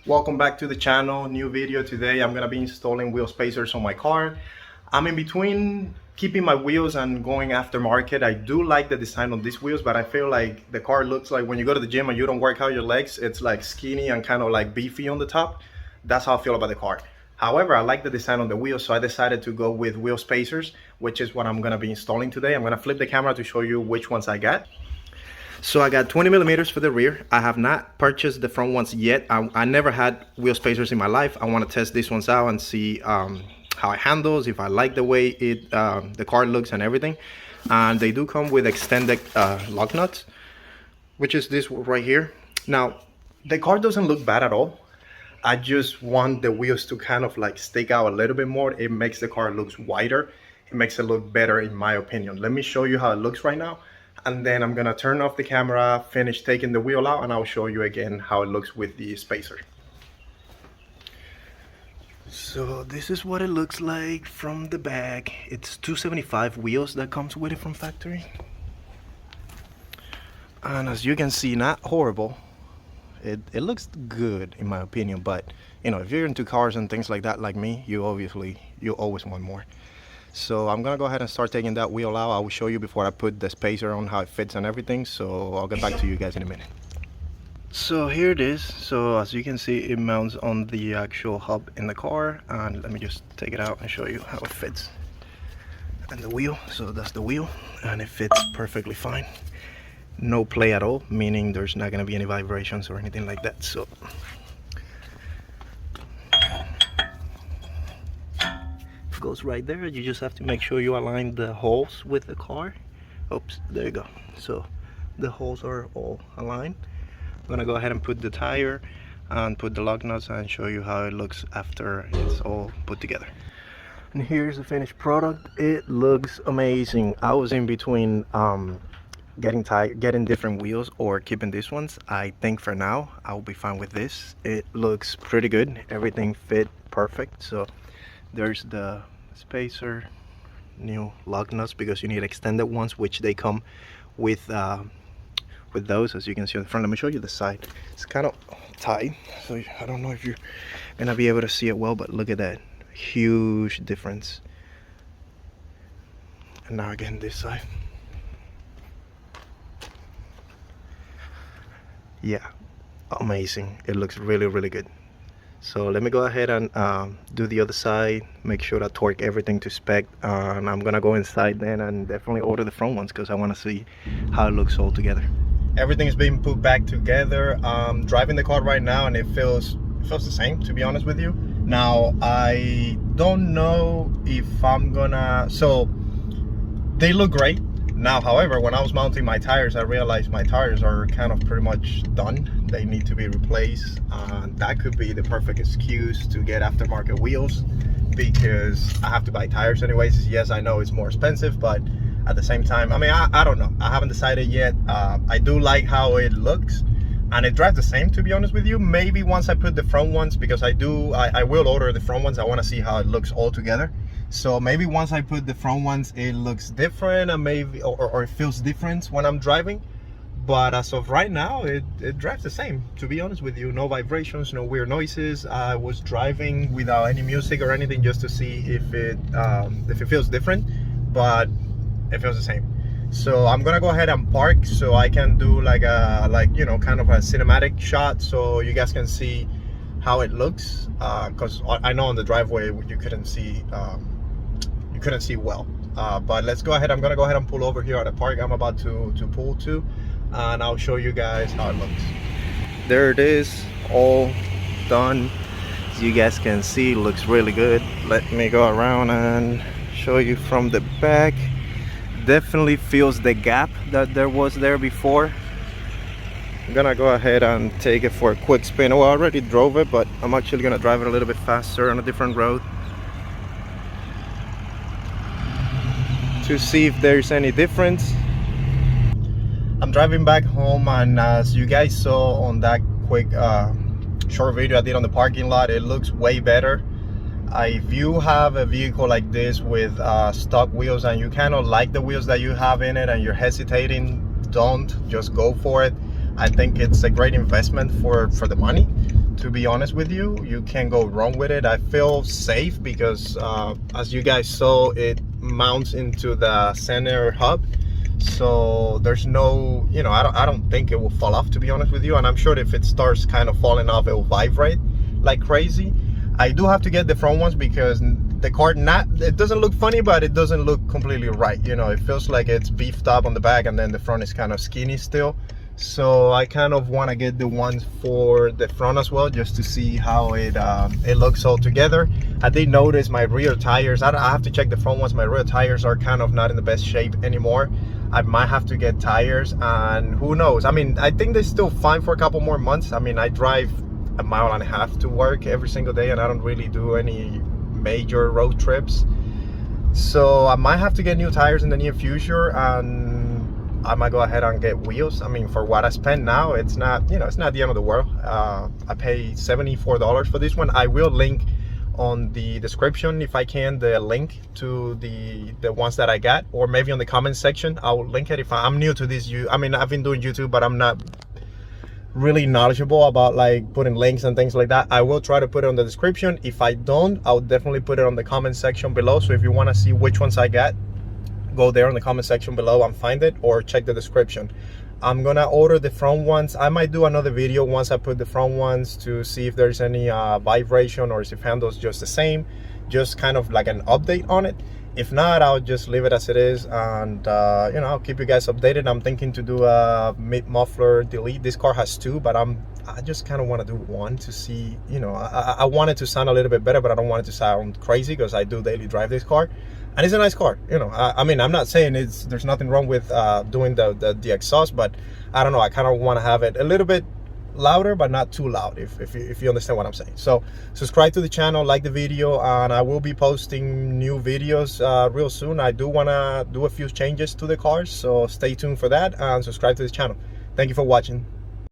Welcome back to the channel. New video today. I'm gonna be installing wheel spacers on my car. I'm in between keeping my wheels and going aftermarket. I do like the design of these wheels, but I feel like the car looks like when you go to the gym and you don't work out your legs, it's like skinny and kind of like beefy on the top. That's how I feel about the car. However, I like the design on the wheels, so I decided to go with wheel spacers, which is what I'm gonna be installing today. I'm gonna flip the camera to show you which ones I got. So I got 20 millimeters for the rear. I have not purchased the front ones yet. I never had wheel spacers in my life. I want to test these ones out and see how it handles, if I like the way the car looks and everything. And they do come with extended lug nuts, which is this right here. Now, the car doesn't look bad at all. I just want the wheels to kind of like stick out a little bit more. It makes the car look wider. It makes it look better in my opinion. Let me show you how it looks right now. And then I'm gonna turn off the camera, finish taking the wheel out, and I'll show you again how it looks with the spacer. So this is what it looks like from the back. It's 275 wheels that comes with it from factory. And as you can see, not horrible. It looks good in my opinion, but you know, if you're into cars and things like that like me, you always want more. So I'm gonna go ahead and start taking that wheel out. I will show you before I put the spacer on how it fits and everything. So I'll get back to you guys in a minute. So here it is. So as you can see, it mounts on the actual hub in the car. And let me just take it out and show you how it fits. And the wheel, so that's the wheel, and it fits perfectly fine. No play at all, meaning there's not gonna be any vibrations or anything like that. So goes right there. You just have to make sure you align the holes with the car. Oops, there you go. So the holes are all aligned. I'm gonna go ahead and put the tire and put the lug nuts and show you how it looks after it's all put together. And here's the finished product. It looks amazing. I was in between getting different wheels or keeping these ones. I think for now I'll be fine with this. It looks pretty good. Everything fit perfect. So there's the spacer, new lug nuts, because you need extended ones, which they come with those, as you can see on the front. Let me show you the side. It's kind of tight, so I don't know if you're gonna be able to see it well, but look at that huge difference. And now again this side. Yeah, amazing. It looks really good. So let me go ahead and do the other side, make sure that torque everything to spec, and I'm gonna go inside then and definitely order the front ones because I want to see how it looks all together. Everything is being put back together. I'm driving the car right now and it feels the same, to be honest with you. Now I don't know if I'm gonna, so they look great. Now, however, when I was mounting my tires, I realized my tires are kind of pretty much done. They need to be replaced. That could be the perfect excuse to get aftermarket wheels, because I have to buy tires anyways. Yes, I know it's more expensive, but at the same time, I mean, I don't know. I haven't decided yet. I do like how it looks, and it drives the same, to be honest with you. Maybe once I put the front ones, because I will order the front ones. I want to see how it looks all together. So maybe once I put the front ones, it looks different, and maybe or it feels different when I'm driving. But as of right now, it drives the same, to be honest with you. No vibrations, no weird noises. I was driving without any music or anything just to see if it feels different, but it feels the same. So I'm gonna go ahead and park so I can do like you know, kind of a cinematic shot so you guys can see how it looks, because I know on the driveway you couldn't see well, but let's go ahead. I'm gonna go ahead and pull over here at the park I'm about to pull to, and I'll show you guys how it looks. There it is, all done. As you guys can see, looks really good. Let me go around and show you from the back. Definitely feels the gap that there was there before. I'm gonna go ahead and take it for a quick spin. Well, I already drove it, but I'm actually gonna drive it a little bit faster on a different road to see if there's any difference. I'm driving back home, and as you guys saw on that quick short video I did on the parking lot, it looks way better. If you have a vehicle like this with stock wheels and you kind of like the wheels that you have in it and you're hesitating, don't, just go for it. I think it's a great investment for the money. to be honest with you. You can't go wrong with it. I feel safe because as you guys saw, it mounts into the center hub, so there's no, you know, I don't think it will fall off, to be honest with you. And I'm sure if it starts kind of falling off, it will vibrate like crazy. I do have to get the front ones because the car, it doesn't look funny, but it doesn't look completely right. You know, it feels like it's beefed up on the back and then the front is kind of skinny still. So I kind of want to get the ones for the front as well, just to see how it looks all together. I did notice my rear tires, I have to check the front ones. My rear tires are kind of not in the best shape anymore. I might have to get tires, and who knows. I mean, I think they're still fine for a couple more months. I mean, I drive a mile and a half to work every single day, and I don't really do any major road trips. So I might have to get new tires in the near future, and I might go ahead and get wheels. I mean, for what I spend now, it's not, you know, it's not the end of the world. I pay $74 for this one. I will link on the description, if I can, the link to the ones that I got, or maybe on the comment section I'll link it. If I'm new to this, I mean, I've been doing YouTube, but I'm not really knowledgeable about like putting links and things like that. I will try to put it on the description. If I don't, I'll definitely put it on the comment section below. So if you want to see which ones I got, go there in the comment section below and find it, or check the description. I'm gonna order the front ones. I might do another video once I put the front ones to see if there's any vibration, or if handles just the same, just kind of like an update on it. If not, I'll just leave it as it is, and you know, I'll keep you guys updated. I'm thinking to do a mid muffler delete. This car has two, but I just kind of want to do one to see, you know, I want it to sound a little bit better, but I don't want it to sound crazy because I do daily drive this car. And it's a nice car, you know. I mean, I'm not saying there's nothing wrong with doing the exhaust, but I don't know, I kind of want to have it a little bit louder, but not too loud, if you understand what I'm saying. So subscribe to the channel, like the video, and I will be posting new videos real soon. I do want to do a few changes to the cars, so stay tuned for that, and subscribe to the channel. Thank you for watching.